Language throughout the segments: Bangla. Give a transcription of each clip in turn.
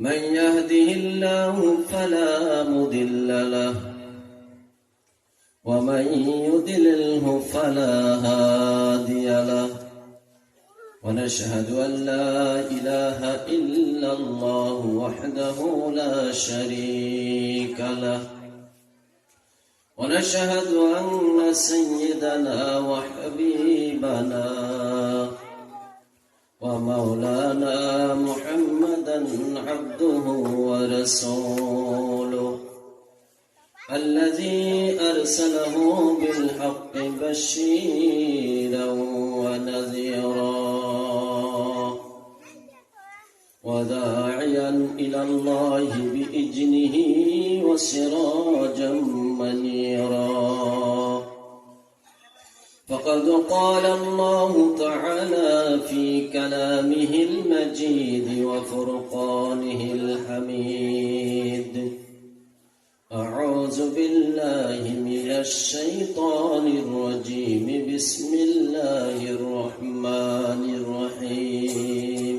من يهده الله فلا مضل له ومن يضلله فلا هادي له ونشهد أن لا إله إلا الله وحده لا شريك له ونشهد أن سيدنا وحبيبنا ومولانا محمدا عبده ورسوله الذي أرسله بالحق بشيرا ونذيرا وداعيا إلى الله بإذنه وسراجا منيرا فقد قال الله تعالى في كلامه المجيد وفرقانه الحميد أعوذ بالله من الشيطان الرجيم بسم الله الرحمن الرحيم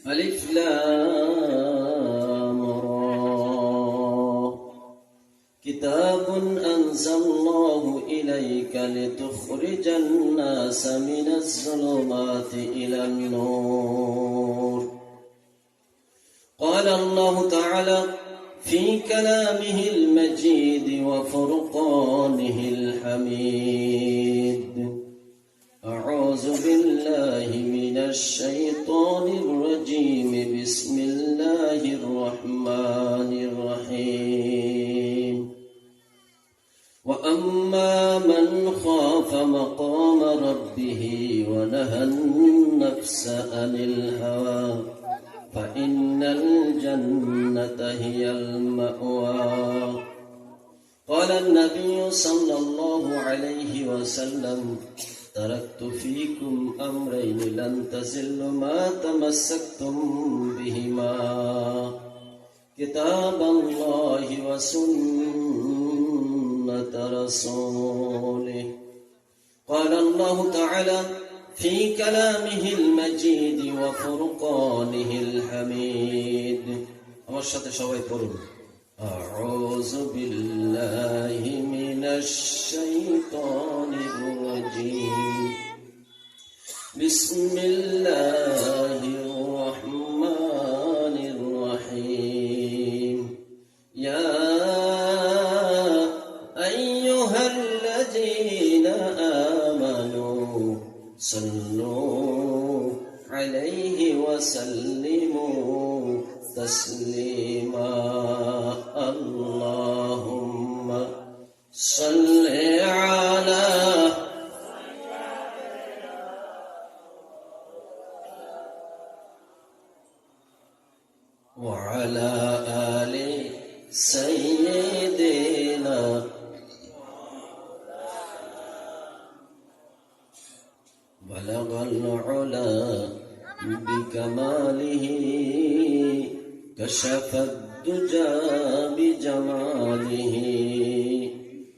ألف لام را كتاب أنزلناه إليك لتخرج الناس من الظلمات إلى النور قال الله تعالى في كلامه المجيد وفرقانه الحميد أعوذ بالله من الشيطان الرجيم بسم الله الرحمن الرحيم وأما من خاف مقام ربه ونهى النفس عن الهوى فإن الجنة هي المأوى قال النبي صلى الله عليه وسلم تركت فيكم أمرين لن تزلوا ما تمسكتم بهما كتاب الله وسنة رسوله قال الله تعالى في كلامه المجيد وفرقانه الحميد আমার সাথে সবাই পড়ুন أعوذ بالله من الشيطان الرجيم بسم الله الرحمن الرحيم يا أيها الذين آمنوا صلوا عليه وسلموا تسليما اللهم صل على وعلى آل سيدنا بلغ العلا بكماله كشف الدجى بجماله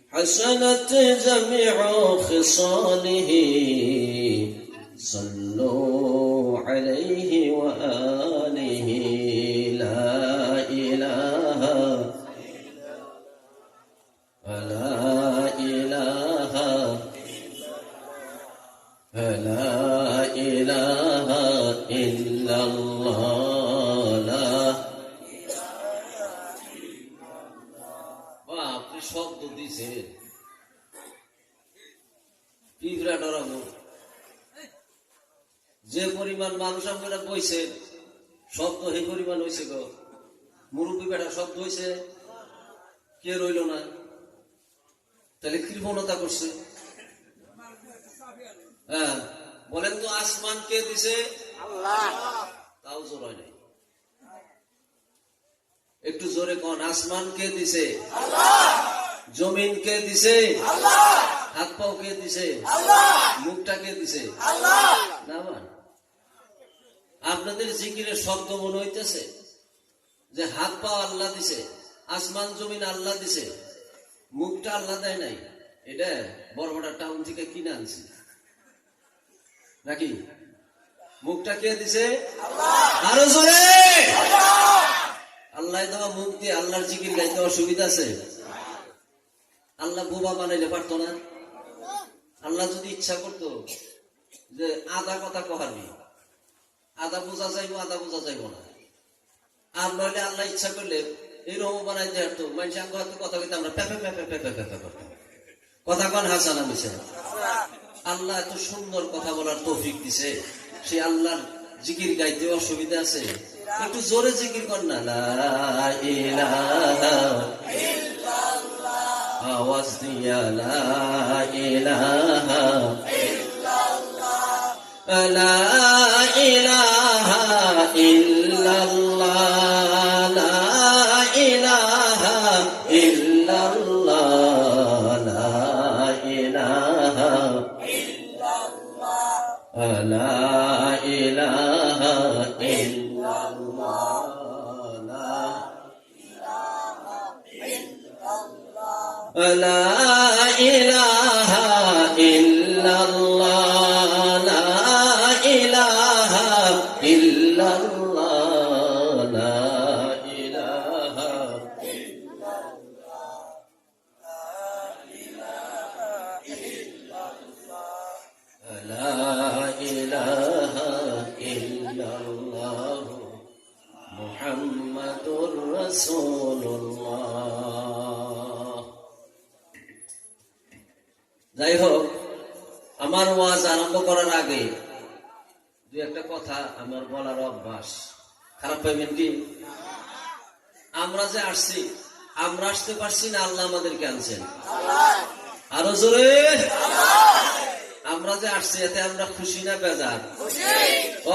حسنت جميع خصاله صلوا عليه وآله لا إله إلا الله আপনি শব্দ দিছেন যে পরিমাণ মানুষ আপনারা বইছেন শব্দ সেই পরিমাণ হয়েছে গো মুরব্বী বেটা শব্দ হয়েছে কে রইল না তাহলে কৃপণতা করছে হ্যাঁ বলেন তো আসমান কে দিছে আল্লাহ তাও জোর হয় নাই একটু জোরে কোন আসমান কে দিছে আল্লাহ জমিন কে দিছে আল্লাহ হাত পাও কে দিছে আল্লাহ মুখটা কে দিছে আল্লাহ না মান আপনাদের জিকিরের শব্দ মনে হইতেছে যে হাত পা আল্লাহ দিছে আসমান জমিন আল্লাহ দিছে মুখটা আল্লাহ দেয় নাই এটা বড় বড় টাউন থেকে কিনে আনছি নাকি মুখটা কে দিছে? আরো জোরে। আল্লাহ দেওয়া মুখ দিয়ে আল্লাহর জিকির গাইতে অসুবিধা আছে? আল্লাহ বোবা বানাইলে পারতো না? আল্লাহ যদি ইচ্ছা করতো যে আধা কথা কহাবি, আধা বোঝা যাইব, আধা বোঝা যাইব না, আর নইলে আল্লাহ ইচ্ছা করলে এইরকম বানাইতে হারতো, মানুষ আঙ্গ হয়তো কথা কইতে আমরা পেপে পেপে পেপে পেপে করতাম। কথা কন হাসান মিশে? আল্লাহ এত সুন্দর কথা বলার তৌফিক দিছে, সে আল্লাহর জিকির গাইতে অসুবিধা আছে? একটু জোরে জিকির কর না, লা ইলাহা ইল্লাল্লাহ, আওয়াজ দিয়া লা ইলাহা ইল্লাল্লাহ, লা ইলাহা ইল্লাল্লাহ, লা ইলাহা ইল্লাল্লাহ, লা ইলাহা লা ইলাহা ইল্লাল্লাহ, লা ইলাহা ইল্লাল্লাহ, লা ইলাহা ইল্লাল্লাহ, লা ইলাহা লা ইলাহা ইল্লাল্লাহ মুহাম্মাদুর রাসূলুল্লাহ। যাই হোক, আমার ওয়াজ আরম্ভ করার আগে দুই একটা কথা আমার বলার অভ্যাস, খারাপ পাইবেন কি? আমরা যে আসছি, আমরা আসতে পারছি না, আল্লাহ আমাদেরকে আনছেন। আরো জোরে। আমরা যে আসছি এতে আমরা খুশি না বেজার?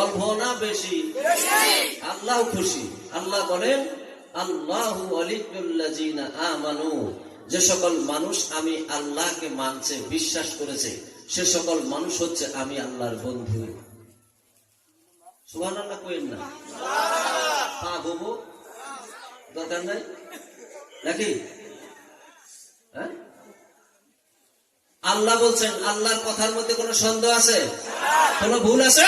অল্প না বেশি? আল্লাহ খুশি। আল্লাহ বলেন, আল্লাহু ওয়ালিয়ুল্লাযিনা আমানু, যে সকল মানুষ আমি আল্লাহকে মানছে, বিশ্বাস করেছে, সে সকল মানুষ হচ্ছে আমি আল্লাহর বন্ধু। সুবহানাল্লাহ কইেন না? পা ঘুমো দরকার নাই নাকি? হ্যাঁ, আল্লাহ বলছেন, আল্লাহর কথার মধ্যে কোনো সন্দেহ আছে? কোনো ভুল আছে?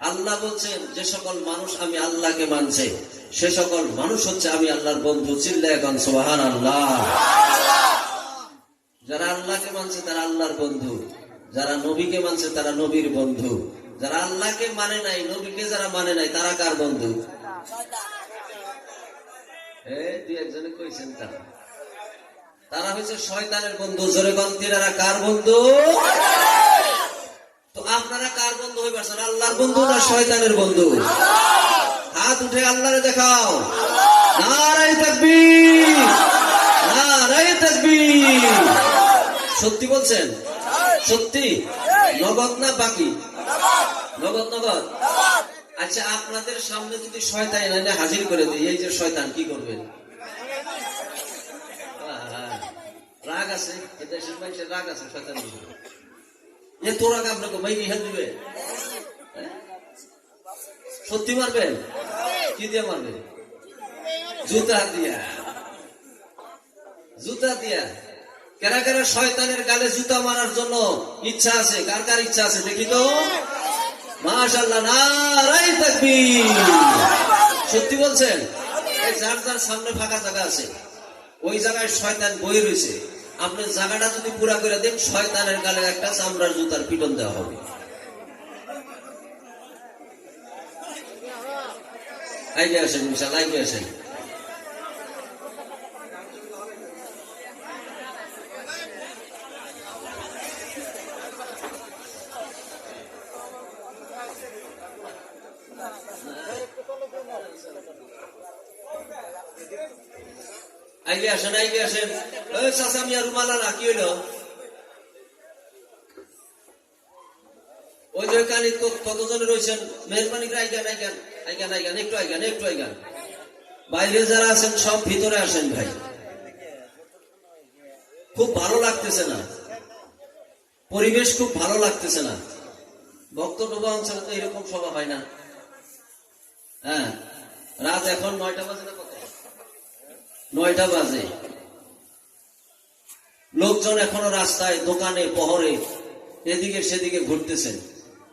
আল্লাহ বলছেন, যে সকল মানুষ আমি আল্লাহকে মানছে, সে সকল মানুষ হচ্ছে আমি আল্লাহর বন্ধু। চিল্লায়ে গান সুবহানাল্লাহ। যারা আল্লাহকে মানছে তারা আল্লাহর বন্ধু, যারা নবীকে মানছে তারা নবীর বন্ধু, যারা আল্লাহকে মানে নাই, নবীকে যারা মানে নাই, তারা কার বন্ধু? দুই একজনে কইছেন তারা হচ্ছে শয়তানের বন্ধু। জোরে গান, তিনারা কার বন্ধু? তো আপনারা কার বন্ধু হয়ে পারছেন? আল্লাহর বন্ধু না শয়তানের বন্ধু? হাত উঠে আল্লাহরে দেখাও। নারায়ে তাকবীর, নারায়ে তাকবীর। সত্যি বলছেন? সত্যি? নগদ না বাকি? নগদ। নগদ। আচ্ছা, আপনাদের সামনে যদি শয়তান এনে হাজির করে দিই, এই যে শয়তান, কি করবেন? রাগ আছে, দেশের মানুষের রাগ আছে শয়তান। এত রাগ আপনাকে মাইরি হাত দিবে? সত্যি মারবেন? কি দিয়ে মারবেন? জুতা দিয়া। জুতা দিয়া। কারা কারা শয়তানের গালে জুতা মারার জন্য ইচ্ছা আছে? কার কার ইচ্ছা আছে দেখি তো? মাশাআল্লাহ, নারায়ে তাকবীর। সত্যি বলছেন? এই যার যার সামনে ফাঁকা জায়গা আছে, ওই জায়গায় শয়তান বই রয়েছে, আপনি জায়গাটা যদি পুরা করে দেন, শয়তানের গালে একটা চামড়ার জুতার পিটন দেওয়া হবে। আইগে আসেন ইনশাআল্লাহ, আইগে আসেন। আইগে আসেন, আইগে আসেন। ওই চাচা মিয়া রুমালা কি হইল? ওই যে কানি কতজন রয়েছেন, মেহরবানি করে আইগান, আইগান, আইগান, আইগান, একটু আইগান, একটু আইগান। বাইরে যারা আছেন সব ভিতরে আসেন ভাই। খুব ভালো লাগতেছে না, পরিবেশ খুব ভালো লাগতেছে না। ভক্তডোবা অঞ্চলে তো এরকম সভা হয় না। হ্যাঁ, রাত এখন 9টা বাজে না? কত? 9টা বাজে। লোকজন এখনো রাস্তায়, দোকানে, পহরে এদিকে সেদিকে ঘুরতেছেন।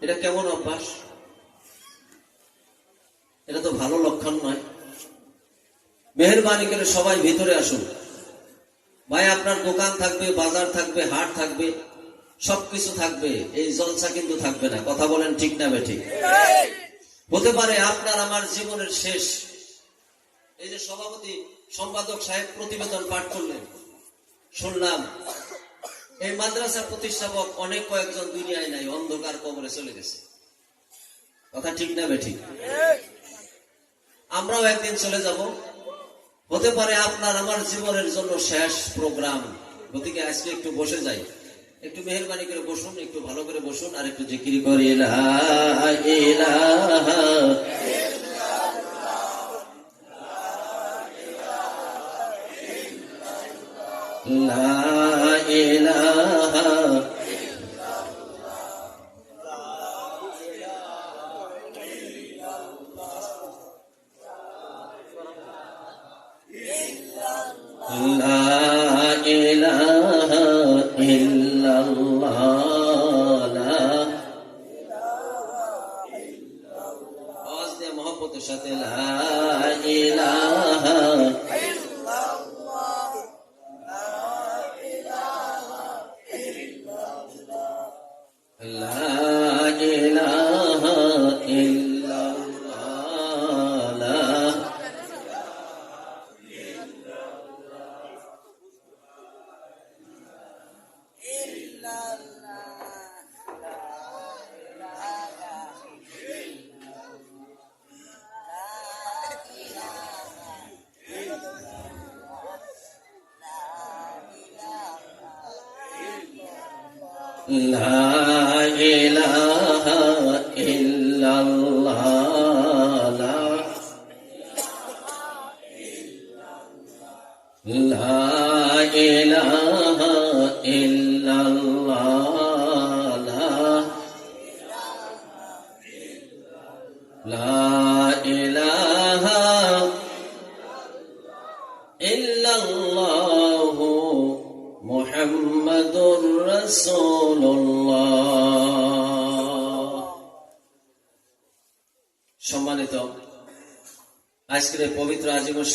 এটা কেমন অভ্যাস? এটা তো ভালো লক্ষণ নয়। মেহেরবানি করে সবাই ভিতরে আসুন। ভাই, আপনার দোকান থাকবে, বাজার থাকবে, হাট থাকবে, সবকিছু থাকবে, এই জলসা কিন্তু থাকবে না। কথা বলেন ঠিক না বেঠিক? হতে পারে আপনার আমার জীবনের শেষ। এই যে সভাপতি সম্পাদক সাহেব প্রতিবেদন পাঠ করলেন, শুনলাম এই মাদ্রাসা প্রতিষ্ঠাপক অনেক কয়েকজন দুনিয়ায় নাই, অন্ধকার কবরে চলে গেছে। কথা ঠিক না বেঠিক? আমরাও একদিন চলে যাব। হতে পারে আপনার আমার জীবনের জন্য শেষ প্রোগ্রাম। গতিকে আজকে একটু বসে যাই, একটু মেহেরবানি করে বসুন, একটু ভালো করে বসুন, আর একটু জিকির করি লা ইলাহা লা ইলাহা লা ইলাহা ইল্লাল্লাহ আওয়াজ দিয়ে মহব্বতের সাথে লা ইলাহা লা ইলাহা ইল্লাল্লাহ লা ইলাহা ইল্লাল্লাহ লা ইলাহা ইল্লাল্লাহ লা ইলাহা ইল্লাল্লাহ মুহাম্মাদুর রাসূলুল্লাহ। সম্মানিত, আজকের পবিত্র আজীবন